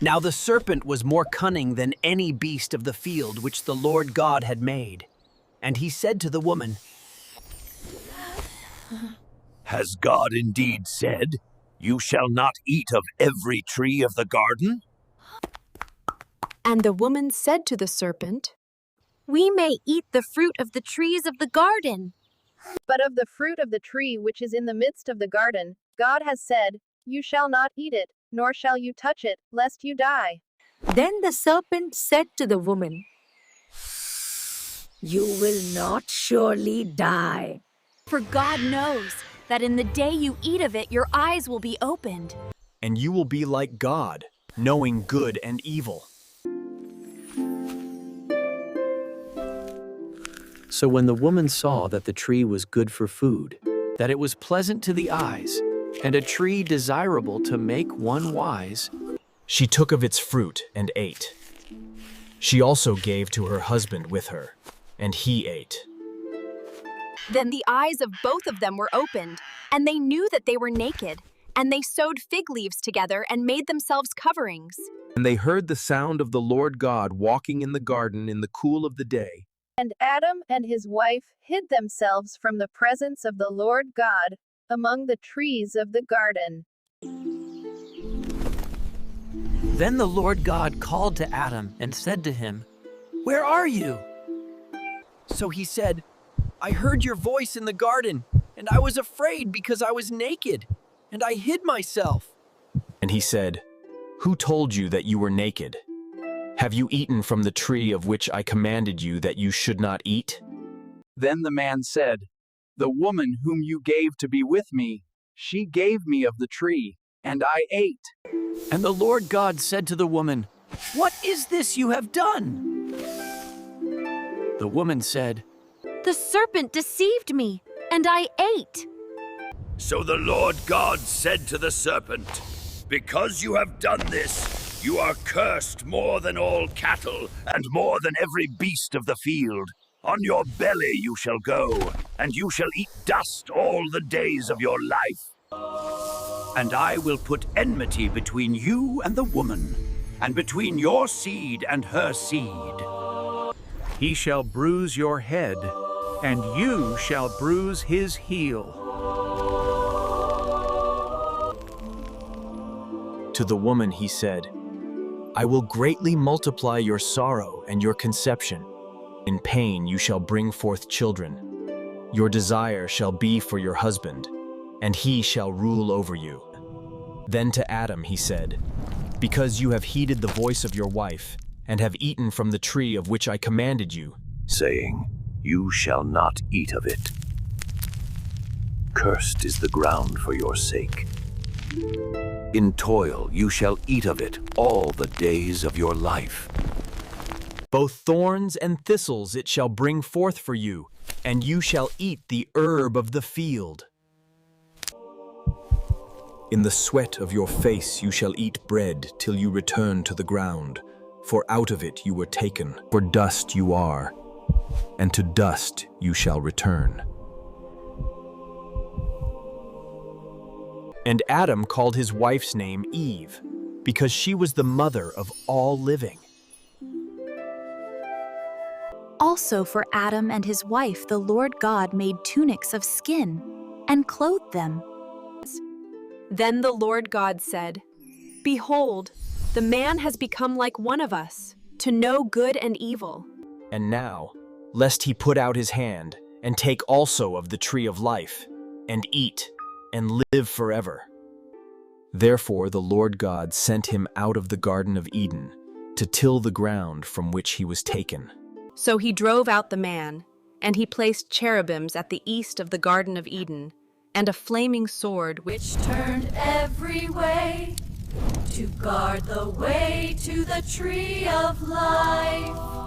Now the serpent was more cunning than any beast of the field which the Lord God had made. And he said to the woman, Has God indeed said, "You shall not eat of every tree of the garden"? And the woman said to the serpent, We may eat the fruit of the trees of the garden. But of the fruit of the tree which is in the midst of the garden, God has said, You shall not eat it, nor shall you touch it, lest you die. Then the serpent said to the woman, You will not surely die. For God knows that in the day you eat of it, your eyes will be opened. and you will be like God, knowing good and evil. So when the woman saw that the tree was good for food, that it was pleasant to the eyes, and a tree desirable to make one wise, she took of its fruit and ate. She also gave to her husband with her, and he ate. Then the eyes of both of them were opened, and they knew that they were naked. And they sewed fig leaves together and made themselves coverings. And they heard the sound of the Lord God walking in the garden in the cool of the day. And Adam and his wife hid themselves from the presence of the Lord God among the trees of the garden. Then the Lord God called to Adam and said to him, "Where are you?" So he said, "I heard your voice in the garden, and I was afraid because I was naked, and I hid myself." And he said, Who told you that you were naked? Have you eaten from the tree of which I commanded you that you should not eat? Then the man said, The woman whom you gave to be with me, she gave me of the tree, and I ate. And the Lord God said to the woman, "What is this you have done?" The woman said, The serpent deceived me, and I ate. So the Lord God said to the serpent, Because you have done this, you are cursed more than all cattle, and more than every beast of the field. On your belly you shall go, and you shall eat dust all the days of your life. And I will put enmity between you and the woman, and between your seed and her seed. He shall bruise your head, and you shall bruise his heel. To the woman he said, I will greatly multiply your sorrow and your conception. In pain you shall bring forth children. Your desire shall be for your husband, and he shall rule over you. Then to Adam he said, Because you have heeded the voice of your wife, and have eaten from the tree of which I commanded you, saying, You shall not eat of it. Cursed is the ground for your sake. In toil you shall eat of it all the days of your life. Both thorns and thistles it shall bring forth for you, and you shall eat the herb of the field. In the sweat of your face you shall eat bread till you return to the ground, for out of it you were taken, for dust you are, and to dust you shall return. And Adam called his wife's name Eve, because she was the mother of all living. Also for Adam and his wife, the Lord God made tunics of skin and clothed them. Then the Lord God said, Behold, the man has become like one of us, to know good and evil. And now, lest he put out his hand, and take also of the tree of life, and eat, and live forever. Therefore the Lord God sent him out of the Garden of Eden, to till the ground from which he was taken. So he drove out the man, and he placed cherubims at the east of the Garden of Eden, and a flaming sword which turned every way to guard the way to the tree of life.